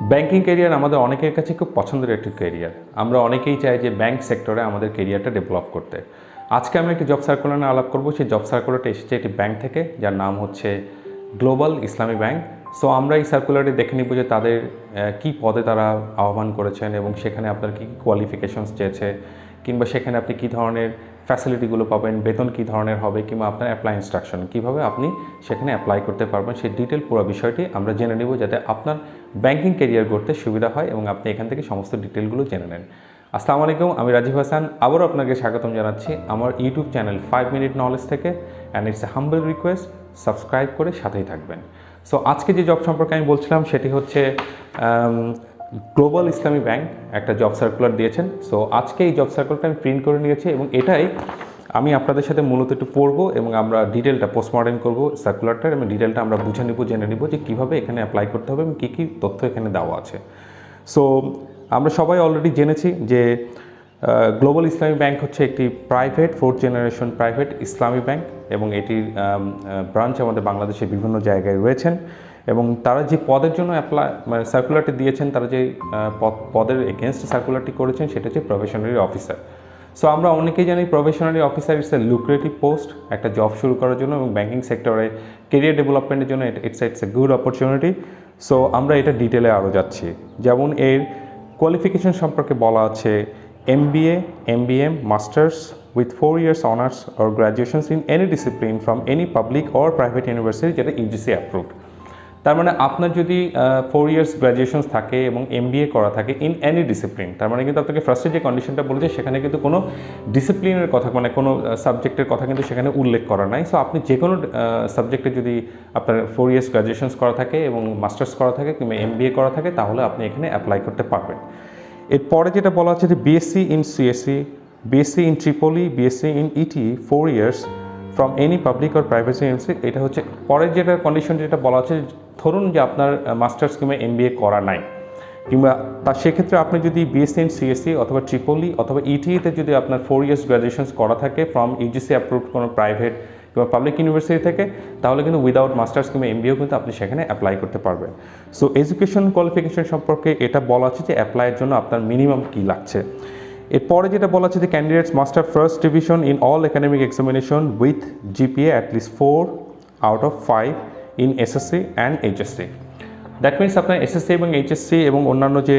Banking career আমাদের অনেকের কাছে খুব পছন্দের একটি ক্যারিয়ার। আমরা অনেকেই চাই যে ব্যাংক সেক্টরে আমাদের ক্যারিয়ারটা ডেভেলপ করতে। আজকে আমি একটি জব সার্কুলার নিয়ে আলাপ করব। সেই জব সার্কুলারটা এসেছে একটি ব্যাংক থেকে, যার নাম হচ্ছে গ্লোবাল ইসলামী ব্যাংক। সো আমরা এই সার্কুলারটি দেখে নিব যে তাদের কি পদে তারা আহ্বান করেছেন এবং সেখানে আপনার কী কোয়ালিফিকেশনস চেয়েছে, কিংবা সেখানে আপনি কী ধরনের ফ্যাসিলিটিগুলো পাবেন, বেতন কী ধরনের হবে, কিংবা আপনার অ্যাপ্লাই ইনস্ট্রাকশন কীভাবে আপনি সেখানে অ্যাপ্লাই করতে পারবেন, সেই ডিটেল পুরো বিষয়টি আমরা জেনে নেব, যাতে আপনার ব্যাংকিং ক্যারিয়ার গড়তে সুবিধা হয় এবং আপনি এখান থেকে সমস্ত ডিটেলগুলো জেনে নেন। আসসালামু আলাইকুম, আমি রাজীব হাসান আবারও আপনাকে স্বাগতম জানাচ্ছি আমার ইউটিউব চ্যানেল 5 মিনিট নলেজ থেকে। And it's a humble request, subscribe করে সাথেই থাকবেন। সো আজকে যে জব সম্পর্কে আমি বলছিলাম সেটি হচ্ছে গ্লোবাল ইসলামী ব্যাংক একটা জব সার্কুলার দিয়েছেন। সো আজকে এই জব সার্কুলারটা আমি প্রিন্ট করে নিয়েছি এবং এটাই আমি আপনাদের সাথে মূলত একটু পড়বো এবং আমরা ডিটেলটা পোস্টমর্টেম করবো সার্কুলারটার, এবং ডিটেলটা আমরা বুঝে নিব, জেনে নিব যে কীভাবে এখানে অ্যাপ্লাই করতে হবে এবং কী কী তথ্য এখানে দেওয়া আছে। সো আমরা সবাই অলরেডি জেনেছি যে গ্লোবাল ইসলামী ব্যাংক হচ্ছে একটি প্রাইভেট 4th জেনারেশন প্রাইভেট ইসলামী ব্যাংক, এবং এটির ব্রাঞ্চ আমাদের বাংলাদেশের বিভিন্ন জায়গায় রয়েছেন। এবং তারা যে পদের জন্য সার্কুলারটি দিয়েছেন, তারা যে পদের এগেনস্ট সার্কুলারটি করেছেন সেটা হচ্ছে প্রফেশনারি অফিসার। সো আমরা অনেকেই জানি probationary officer it's a lucrative post একটা জব শুরু করার জন্য, এবং ব্যাংকিং সেক্টরে কেরিয়ার ডেভেলপমেন্টের জন্য it's a good opportunity. So আমরা এটা ডিটেলে আরও যাচ্ছি। যেমন এর কোয়ালিফিকেশন সম্পর্কে বলা আছে MBA, MBM, Masters with 4 years honors or graduations in any discipline from any public or private university যেটা UGC approved। তার মানে আপনার যদি 4 years গ্র্যাজুয়েশনস থাকে এবং MBA করা থাকে ইন এনি ডিসিপ্লিন, তার মানে কিন্তু আপনাকে ফার্স্টে যে কন্ডিশনটা বলেছে সেখানে কিন্তু কোনো ডিসিপ্লিনের কথা, মানে কোনো সাবজেক্টের কথা কিন্তু সেখানে উল্লেখ করা নাই। সো আপনি যে কোনো সাবজেক্টে যদি আপনার 4 years গ্র্যাজুয়েশনস করা থাকে এবং মাস্টার্স করা থাকে কিংবা MBA করা থাকে, তাহলে আপনি এখানে অ্যাপ্লাই করতে পারবেন। এরপরে যেটা বলা হচ্ছে যে BSc in CSE, BSc in Tripoli, BSc in ETE 4 years from any public or private university. এটা হচ্ছে পরের যেটা কন্ডিশন যেটা বলা হচ্ছে, ধরুন যে আপনার মাস্টার্স কিংবা MBA করা নাই, কিংবা তার সেক্ষেত্রে আপনি যদি BSc in CSE অথবা ট্রিপলি অথবা ETEতে যদি আপনার 4 years গ্র্যাজুয়েশনস করা থাকে ফ্রম UGC অ্যাপ্রুভড কোনো প্রাইভেট কিংবা পাবলিক ইউনিভার্সিটি থেকে, তাহলে কিন্তু উইদাউট মাস্টার্স কিংবা MBAও কিন্তু আপনি সেখানে অ্যাপ্লাই করতে পারবেন। সো এডুকেশন কোয়ালিফিকেশন সম্পর্কে এটা বলা আছে যে অ্যাপ্লাইয়ের জন্য আপনার মিনিমাম কী লাগছে। এরপরে যেটা বলা আছে যে candidates must have first division in all academic examination with GPA at least 4 out of 5 in SSC and HSC। That means আপনার SSC এবং HSC এবং অন্যান্য যে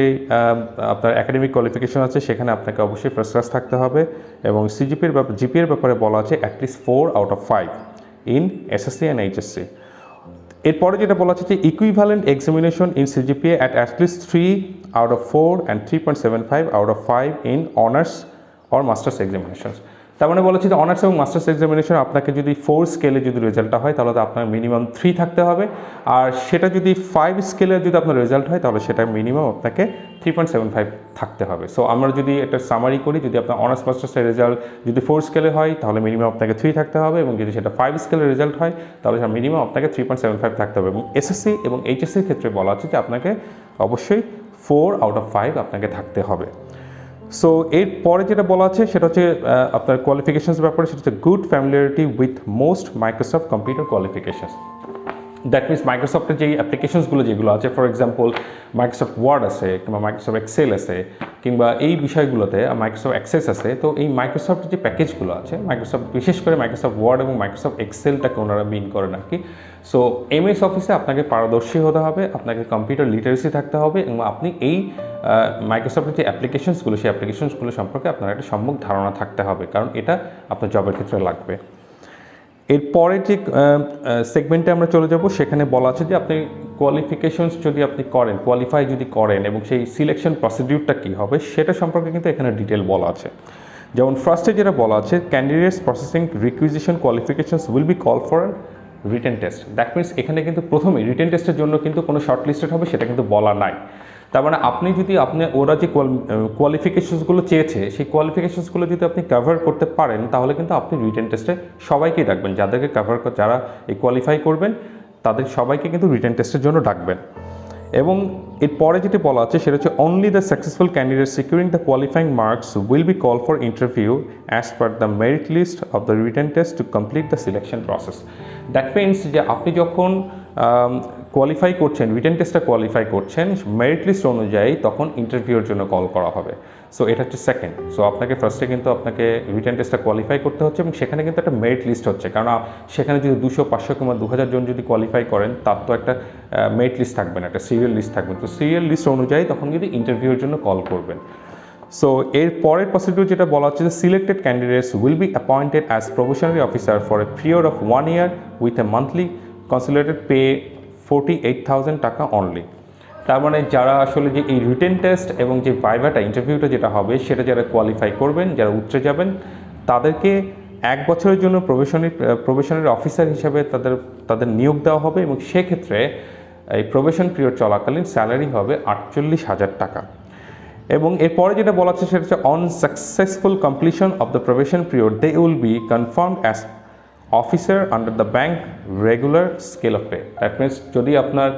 আপনার একাডেমিক কোয়ালিফিকেশন আছে সেখানে আপনাকে অবশ্যই ফার্স্ট ক্লাস থাকতে হবে, এবং GPA এর ব্যাপারে বলা আছে at least 4 out of 5 in SSC and HSC। এরপরে যেটা বলা আছে যে equivalent examination in CGPA at least 3 out of 4 and 3.75 out of 5 in honors or masters examinations। তার মানে বলেছি যে অনার্স এবং মাস্টার্স এক্সামিনেশন আপনাকে যদি 4 স্কেলে যদি রেজাল্টটা হয় তাহলে তো আপনার মিনিমাম 3 থাকতে হবে, আর সেটা যদি 5 স্কেলে যদি আপনার রেজাল্ট হয় তাহলে সেটা মিনিমাম আপনাকে 3.75 থাকতে হবে। সো আমরা যদি একটা সামারি করি, যদি আপনার অনার্স মাস্টার্সের রেজাল্ট যদি 4 স্কেলে হয় তাহলে মিনিমাম আপনাকে 3 থাকতে হবে, এবং যদি সেটা 5 স্কেলের রেজাল্ট হয় তাহলে সেটা মিনিমাম আপনাকে 3.75 থাকতে হবে। এবং SSC এবং HSCর ক্ষেত্রে বলা হচ্ছে যে আপনাকে অবশ্যই 4 out of 5 আপনাকে থাকতে হবে। সো এরপরে যেটা বলা আছে সেটা হচ্ছে আপনার কোয়ালিফিকেশনস ব্যাপারে, সেটা হচ্ছে good familiarity with most Microsoft computer qualifications. That means মাইক্রোসফটের যেই অ্যাপ্লিকেশনসগুলো যেগুলো আছে, ফর এক্সাম্পল মাইক্রোসফট ওয়ার্ড আছে কিংবা মাইক্রোসফট এক্সেল আছে, কিংবা এই বিষয়গুলোতে মাইক্রোসফট অ্যাক্সেস আছে। তো এই মাইক্রোসফটের যে প্যাকেজগুলো আছে, মাইক্রোসফট বিশেষ করে মাইক্রোসফট ওয়ার্ড এবং মাইক্রোসফট এক্সেলটাকে ওনারা মিন করেন আর কি। সো MS অফিসে আপনাকে পারদর্শী হতে হবে, আপনাকে কম্পিউটার লিটারেসি থাকতে হবে, এবং আপনি এই মাইক্রোসফটের যে অ্যাপ্লিকেশনসগুলো সেই অ্যাপ্লিকেশনসগুলো সম্পর্কে আপনার একটা সম্যক ধারণা থাকতে হবে, কারণ এটা আপনার জবের ক্ষেত্রে লাগবে। এরপরে যে সেগমেন্টে আমরা চলে যাব সেখানে বলা আছে যে আপনি কোয়ালিফিকেশনস যদি আপনি করেন, কোয়ালিফাই যদি করেন, এবং সেই সিলেকশন প্রসিডিউরটা কী হবে সেটা সম্পর্কে কিন্তু এখানে ডিটেল বলা আছে। যেমন ফার্স্টে যেটা বলা আছে, candidates processing requisition qualifications will be call for written test. That means এখানে কিন্তু প্রথমে রিটেন টেস্টের জন্য কিন্তু কোনো শর্ট লিস্টেড হবে সেটা কিন্তু বলা নাই। তার মানে আপনি যদি ওরা যে কোয়ালিফিকেশনসগুলো চেয়েছে সেই কোয়ালিফিকেশনসগুলো যদি আপনি কভার করতে পারেন তাহলে কিন্তু আপনি রিটেন টেস্টে সবাইকেই ডাকবেন, যাদেরকে যারা এই কোয়ালিফাই করবেন তাদের সবাইকে কিন্তু রিটেন টেস্টের জন্য ডাকবেন। এবং এরপরে যেটি বলা আছে সেটা হচ্ছে only the successful candidate securing the qualifying marks will be call for interview as per the merit list of the written test to complete the selection process. That means যে আপনি যখন কোয়ালিফাই করছেন, রিটেন টেস্টটা qualify করছেন, merit list অনুযায়ী তখন ইন্টারভিউর জন্য কল করা হবে। সো এটা হচ্ছে সেকেন্ড। সো আপনাকে ফার্স্টে কিন্তু আপনাকে রিটেন টেস্টটা কোয়ালিফাই করতে হচ্ছে এবং সেখানে কিন্তু একটা মেরিট লিস্ট হচ্ছে, কারণ সেখানে যদি 200, 500 কিংবা 2000 জন যদি কোয়ালিফাই করেন তার তো একটা মেরিট লিস্ট থাকবে না, একটা সিরিয়াল লিস্ট থাকবে। তো সিরিয়াল লিস্ট অনুযায়ী তখন কিন্তু ইন্টারভিউর জন্য কল করবেন। সো এর পরের প্রসিডিউর যেটা বলা হচ্ছে যে selected candidates will be appointed as probationary officer for a period of 1 year with a monthly consolidated pay 48,000 টাকা অনলি। তার মানে যারা আসলে যে এই রিটেন টেস্ট এবং যে ভাইভাটা ইন্টারভিউটা যেটা হবে সেটা যারা কোয়ালিফাই করবেন, যারা উতরে যাবেন, তাদেরকে 1 বছরের জন্য প্রফেশনারি অফিসার হিসাবে তাদের নিয়োগ দেওয়া হবে এবং সেক্ষেত্রে এই প্রবেশন পিরিয়ড চলাকালীন স্যালারি হবে 48,000 টাকা। এবং এরপরে যেটা বলা হচ্ছে সেটা হচ্ছে on successful completion of the probation period they will be confirmed as officer under the bank regular scale of pay. That means যদি আপনার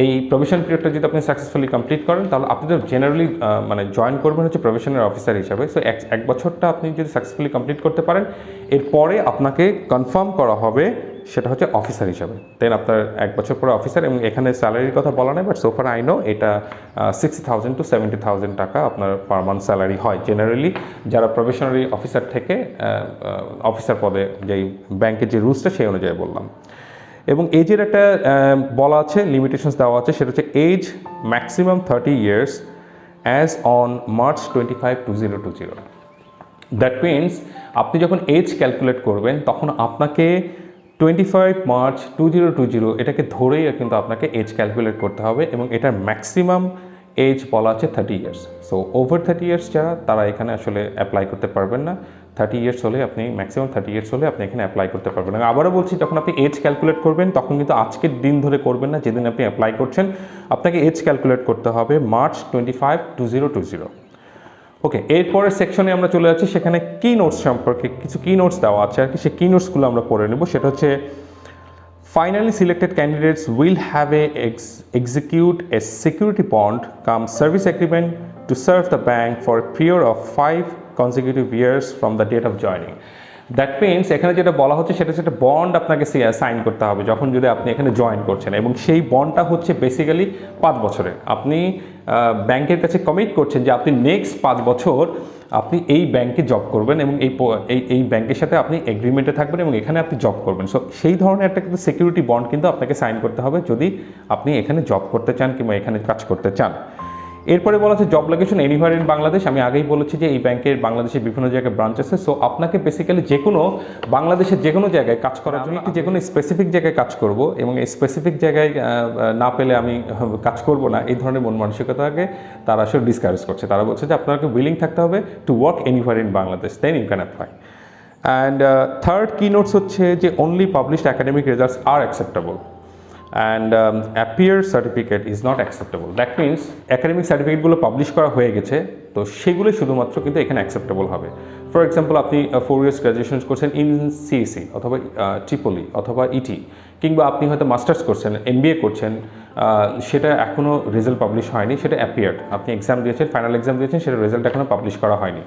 এই প্রবেশন পিরিয়ডটা যদি আপনি সাকসেসফুলি কমপ্লিট করেন তাহলে আপনি তো জেনারেলি মানে জয়েন করবেন হচ্ছে প্রফেশনাল অফিসার হিসাবে। সো এক বছরটা আপনি যদি সাকসেসফুলি কমপ্লিট করতে পারেন, এরপরে আপনাকে কনফার্ম করা হবে সেটা হচ্ছে অফিসার হিসাবে। দেন আপনার 1 বছর পরে অফিসার, এবং এখানে স্যালারির কথা বলা নেই, বাট সোফার আই নো এটা 60,000 to 70,000 টাকা আপনার পার মান্থ স্যালারি হয় জেনারেলি যারা প্রফেশনারি অফিসার থেকে অফিসার পদে যেই ব্যাংকের যে রুলসটা সেই অনুযায়ী বললাম। এবং এজের একটা বলা আছে, লিমিটেশনস দেওয়া আছে, সেটা হচ্ছে age maximum 30 years as on March 25, 2020। That means আপনি যখন এজ ক্যালকুলেট করবেন তখন আপনাকে 25 March 2020 এটাকে ধরেই কিন্তু আপনাকে এজ ক্যালকুলেট করতে হবে এবং এটার ম্যাক্সিমাম এজ বলা আছে 30 years। সো ওভার 30 years যারা তারা এখানে আসলে অ্যাপ্লাই করতে পারবেন না। 30 years হলে আপনি ম্যাক্সিমাম 30 years হলে আপনি এখানে অ্যাপ্লাই করতে পারবেন না। আবারও বলছি, যখন আপনি এজ ক্যালকুলেট করবেন তখন কিন্তু আজকের দিন ধরে করবেন না যেদিন আপনি অ্যাপ্লাই করছেন, আপনাকে এজ ক্যালকুলেট করতে হবে March 25, 2020। ওকে, এরপরের সেকশনে আমরা চলে যাচ্ছি, সেখানে কি নোটস সম্পর্কে কিছু কি নোটস দেওয়া আছে আর কি, সেই কি নোটসগুলো আমরা পড়ে নেব। সেটা হচ্ছে finally selected candidates will have a execute a security bond come service agreement to serve the bank for a period of 5 consecutive years from the date of joining. That means এখানে যেটা বলা হচ্ছে সেটা হচ্ছে একটা বন্ড আপনাকে sign করতে হবে যখন যদি আপনি এখানে জয়েন করছেন, এবং সেই বন্ডটা হচ্ছে বেসিক্যালি 5 বছরের। আপনি ব্যাংকের কাছে কমিট করছেন যে আপনি নেক্সট 5 বছর আপনি এই ব্যাংকে জব করবেন এবং এই ব্যাংকের সাথে আপনি এগ্রিমেন্টে থাকবেন এবং এখানে আপনি জব করবেন। সো সেই ধরনের একটা কিন্তু সিকিউরিটি বন্ড কিন্তু আপনাকে সাইন করতে হবে যদি আপনি এখানে জব করতে চান কিংবা এখানে কাজ করতে চান। এরপরে বলা হচ্ছে job location anywhere in Bangladesh. আমি আগেই বলেছি যে এই ব্যাংকের বাংলাদেশের বিভিন্ন জায়গায় ব্রাঞ্চ আছে। সো আপনাকে বেসিক্যালি যে কোনো বাংলাদেশের যে কোনো জায়গায় কাজ করার জন্য যে কোনো স্পেসিফিক জায়গায় কাজ করব এবং এই স্পেসিফিক জায়গায় না পেলে আমি কাজ করব না, এই ধরনের মন মানসিকতাকে তারা আসলে ডিসকারেজ করছে। তারা বলছে যে আপনাকে উইলিং থাকতে হবে to work anywhere in Bangladesh, then you can apply. And third key notes হচ্ছে যে only published academic results are acceptable and appear certificate is not acceptable. That means academic সার্টিফিকেটগুলো পাবলিশ করা হয়ে গেছে, তো সেগুলো শুধুমাত্র কিন্তু এখানে অ্যাকসেপ্টেবল হবে। ফর এক্সাম্পল, আপনি 4 years গ্র্যাজুয়েশন করছেন ইন সিএসি অথবা ট্রিপলি অথবা ইটি, কিংবা আপনি হয়তো মাস্টার্স করছেন, এমবিএ করছেন, সেটা এখনও রেজাল্ট পাবলিশ হয়নি, সেটা অ্যাপিয়ার্ড, আপনি এক্সাম দিয়েছেন, ফাইনাল এক্সাম দিয়েছেন, সেটা রেজাল্ট এখনও পাবলিশ করা হয়নি।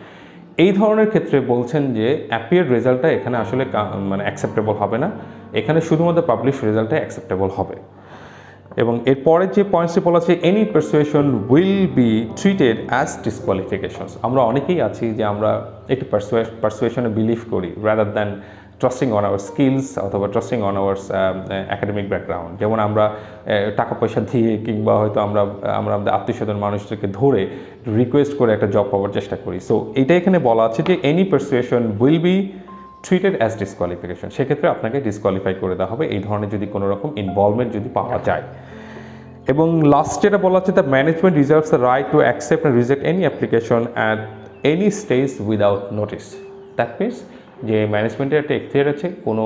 এই ধরনের ক্ষেত্রে বলছেন যে অ্যাপিয়ার্ড রেজাল্টটা এখানে আসলে মানে অ্যাকসেপ্টেবল হবে না, এখানে শুধুমাত্র পাবলিশ রেজাল্টটা অ্যাকসেপ্টেবল হবে। এবং এরপরের যে পয়েন্টসটি বলা আছে, any persuasion will be treated as disqualifications. আমরা অনেকেই আছি যে আমরা একটু পারসুয়েশনে বিলিভ করি rather than trusting on our skills অথবা trusting on our academic background. যেমন আমরা টাকা পয়সা দিয়ে কিংবা হয়তো আমরা আমাদের আত্মীয়স্বজন মানুষদেরকে ধরে রিকোয়েস্ট করে একটা জব পাওয়ার চেষ্টা করি। সো এইটা এখানে বলা আছে যে any persuasion will be treated as disqualification, সেক্ষেত্রে আপনাকে ডিসকোয়ালিফাই করে দেওয়া হবে এই ধরনের যদি কোনো রকম ইনভলভমেন্ট যদি পাওয়া যায়। এবং লাস্ট যেটা বলা হচ্ছে, the management reserves the right to accept and reject any application at any stage without notice. That means যে ম্যানেজমেন্টের একটা এখতিয়ার আছে কোনো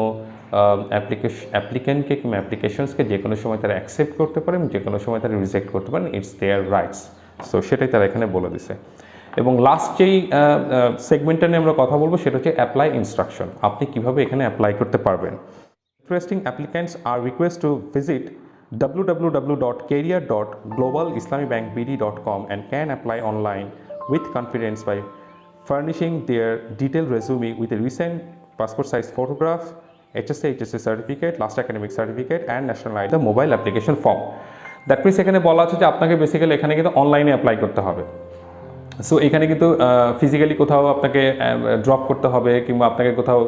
অ্যাপ্লিকেন্টকে কিংবা অ্যাপ্লিকেশনসকে যে কোনো সময় তারা অ্যাকসেপ্ট করতে পারেন, যে কোনো সময় তারা রিজেক্ট করতে পারেন, ইটস দেয়ার রাইটস। সো সেটাই তারা এখানে বলে দিছে। এবং লাস্ট যেই সেগমেন্টটা নিয়ে আমরা কথা বলবো সেটা হচ্ছে অ্যাপ্লাই ইনস্ট্রাকশন, আপনি কীভাবে এখানে অ্যাপ্লাই করতে পারবেন। Interesting applicants are request to visit www.career.globalislamibankbd.com and can apply online with confidence by furnishing their detailed resume with a recent passport size photograph HSC, HSC certificate, last academic certificate and national ID mobile application form. That means এখানে বলা আছে যে আপনাকে basically এখানে কিন্তু অনলাইনে apply করতে হবে। সো এখানে কিন্তু ফিজিক্যালি কোথাও আপনাকে ড্রপ করতে হবে, কিংবা আপনাকে কোথাও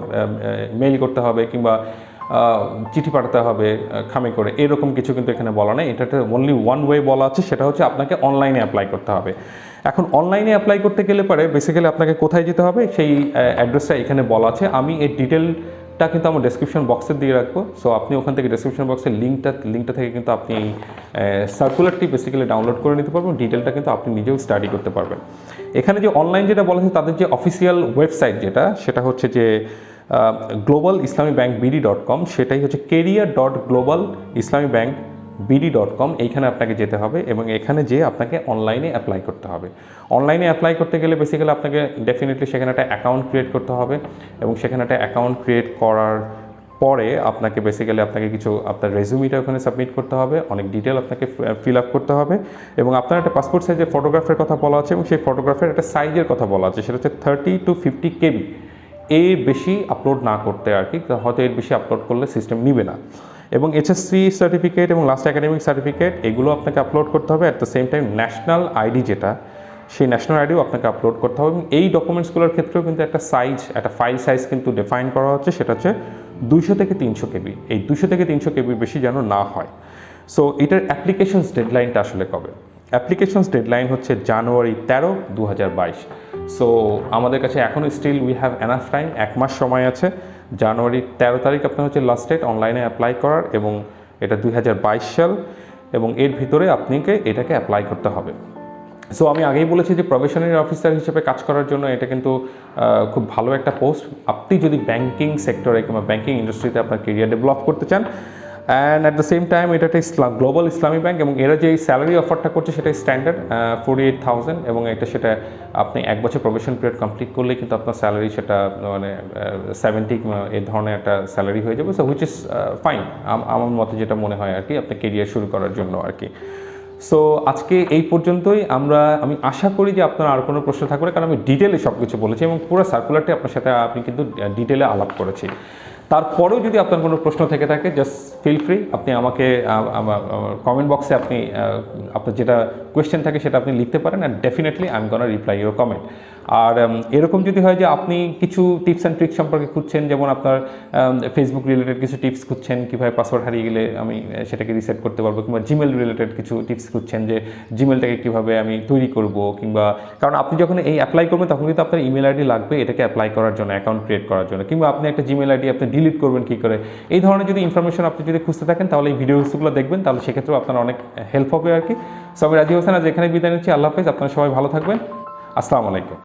মেইল করতে হবে, কিংবা চিঠি পাঠাতে হবে খামে করে, এরকম কিছু কিন্তু এখানে বলা নেই। এটাতে অনলি ওয়ান ওয়ে বলা আছে, সেটা হচ্ছে আপনাকে অনলাইনে অ্যাপ্লাই করতে হবে। এখন অনলাইনে অ্যাপ্লাই করতে গেলে পরে বেসিক্যালি আপনাকে কোথায় যেতে হবে সেই অ্যাড্রেসটা এখানে বলা আছে। আমি এই ডিটেলটা কিন্তু আমার ডেসক্রিপশন বক্সে দিয়ে রাখবো। সো আপনি ওখান থেকে ডেসক্রিপশন বক্সের লিঙ্কটা থেকে কিন্তু আপনি এই সার্কুলারটি বেসিক্যালি ডাউনলোড করে নিতে পারবেন। ডিটেলটা কিন্তু আপনি নিজেও স্টাডি করতে পারবেন। এখানে যে অনলাইন যেটা বলা আছে, তাদের যে অফিসিয়াল ওয়েবসাইট সেটা হচ্ছে যে globalislamicbankbd.com, সেটাই হচ্ছে career.globalislamicbankbd.com। এইখানে আপনাকে যেতে হবে এবং এখানে যেয়ে আপনাকে অনলাইনে অ্যাপ্লাই করতে হবে। অনলাইনে অ্যাপ্লাই করতে গেলে বেসিক্যালি আপনাকে ডেফিনেটলি সেখানে একটা অ্যাকাউন্ট ক্রিয়েট করতে হবে এবং সেখানে একটা অ্যাকাউন্ট ক্রিয়েট করার পরে আপনাকে বেসিক্যালি কিছু আপনার রেজুমিটা ওখানে সাবমিট করতে হবে, অনেক ডিটেল আপনাকে ফিল আপ করতে হবে এবং আপনার একটা পাসপোর্ট সাইজের ফটোগ্রাফের কথা বলা আছে এবং সেই ফটোগ্রাফের একটা সাইজের কথা বলা আছে, সেটা হচ্ছে 30 to 50 KB। এর বেশি আপলোড না করতে আর কি, হয়তো এর বেশি আপলোড করলে সিস্টেম নিবে না। এবং HSC সার্টিফিকেট এবং লাস্ট একাডেমিক সার্টিফিকেট এগুলো আপনাকে আপলোড করতে হবে। At the same time national ID সেই ন্যাশনাল আইডিও আপনাকে আপলোড করতে হবে। এবং এই ডকুমেন্টসগুলোর ক্ষেত্রেও কিন্তু একটা ফাইল সাইজ কিন্তু ডিফাইন করা হচ্ছে, সেটা হচ্ছে 200 থেকে 300 KB। এই 200 থেকে 300 KB বেশি যেন না হয়। সো এটার অ্যাপ্লিকেশনস ডেডলাইনটা আসলে কবে? অ্যাপ্লিকেশনস ডেডলাইন হচ্ছে জানুয়ারি 13, 2022। সো আমাদের কাছে এখনও still we have enough time, 1 মাস সময় আছে। জানুয়ারি 13 তারিখ আপনার হচ্ছে লাস্ট ডেট অনলাইনে অ্যাপ্লাই করার এবং এটা 2022 সাল এবং এর ভিতরে আপনাকে এটাকে অ্যাপ্লাই করতে হবে। সো আমি আগেই বলেছি যে প্রবেশনারি অফিসার হিসেবে কাজ করার জন্য এটা কিন্তু খুব ভালো একটা পোস্ট। আপনি যদি ব্যাংকিং সেক্টরে কিংবা ব্যাংকিং ইন্ডাস্ট্রিতে আপনার কেরিয়ার ডেভেলপ করতে চান, and at the same time এটা একটা গ্লোবাল ইসলামী ব্যাংক এবং এরা যে স্যালারি অফারটা করছে সেটা স্ট্যান্ডার্ড 48,000 এবং সেটা আপনি 1 বছর প্রবেশন পিরিয়ড কমপ্লিট করলে কিন্তু আপনার স্যালারি সেটা মানে 70 এই ধরনের একটা স্যালারি হয়ে যাবে। সো হুইচ ইজ ফাইন, আমার মতে যেটা মনে হয় আর কি আপনার কেরিয়ার শুরু করার জন্য আর কি। সো আজকে এই পর্যন্তই। আমি আশা করি যে আপনার আর কোনো প্রশ্ন থাকবে, কারণ আমি ডিটেলে সব কিছু বলেছি এবং পুরো সার্কুলারটি আপনার সাথে আপনি কিন্তু ডিটেলে আলাপ করেছি। তারপরেও যদি আপনার কোনো প্রশ্ন থেকে থাকে, জাস্ট ফিল ফ্রি, আপনি আমাকে আমার কমেন্ট বক্সে আপনার যেটা কোয়েশ্চেন থাকে সেটা আপনি লিখতে পারেন, and definitely I am gonna reply your comment. আর এরকম যদি হয় যে আপনি কিছু টিপস অ্যান্ড ট্রিক্স সম্পর্কে খুঁজছেন, যেমন আপনার ফেসবুক রিলেটেড কিছু টিপস খুঁজছেন, কীভাবে পাসওয়ার্ড হারিয়ে গেলে আমি সেটাকে রিসেট করতে পারবো, কিংবা জিমেল রিলেটেড কিছু টিপস খুঁজছেন যে জিমেলটাকে কীভাবে আমি তৈরি করব, কিংবা কারণ আপনি যখন এই অ্যাপ্লাই করবেন তখন কিন্তু আপনার ইমেল আইডি লাগবে এটাকে অ্যাপ্লাই করার জন্য, অ্যাকাউন্ট ক্রিয়েট করার জন্য, কিংবা আপনি একটা জিমেল আইডি আপনি ডিলিট করবেন কী করে, এই ধরনের যদি ইনফরমেশন আপনি যদি খুঁজতে থাকেন তাহলে এই ভিডিওসগুলো দেখবেন, তাহলে সেক্ষেত্রেও আপনার অনেক হেল্প হবে আর কি। সো আমি রাজি হোসেন আজ এখানে বিদায় নিচ্ছি। আল্লাহ হাফেজ, আপনারা সবাই ভালো থাকবেন। আসসালামু আলাইকুম।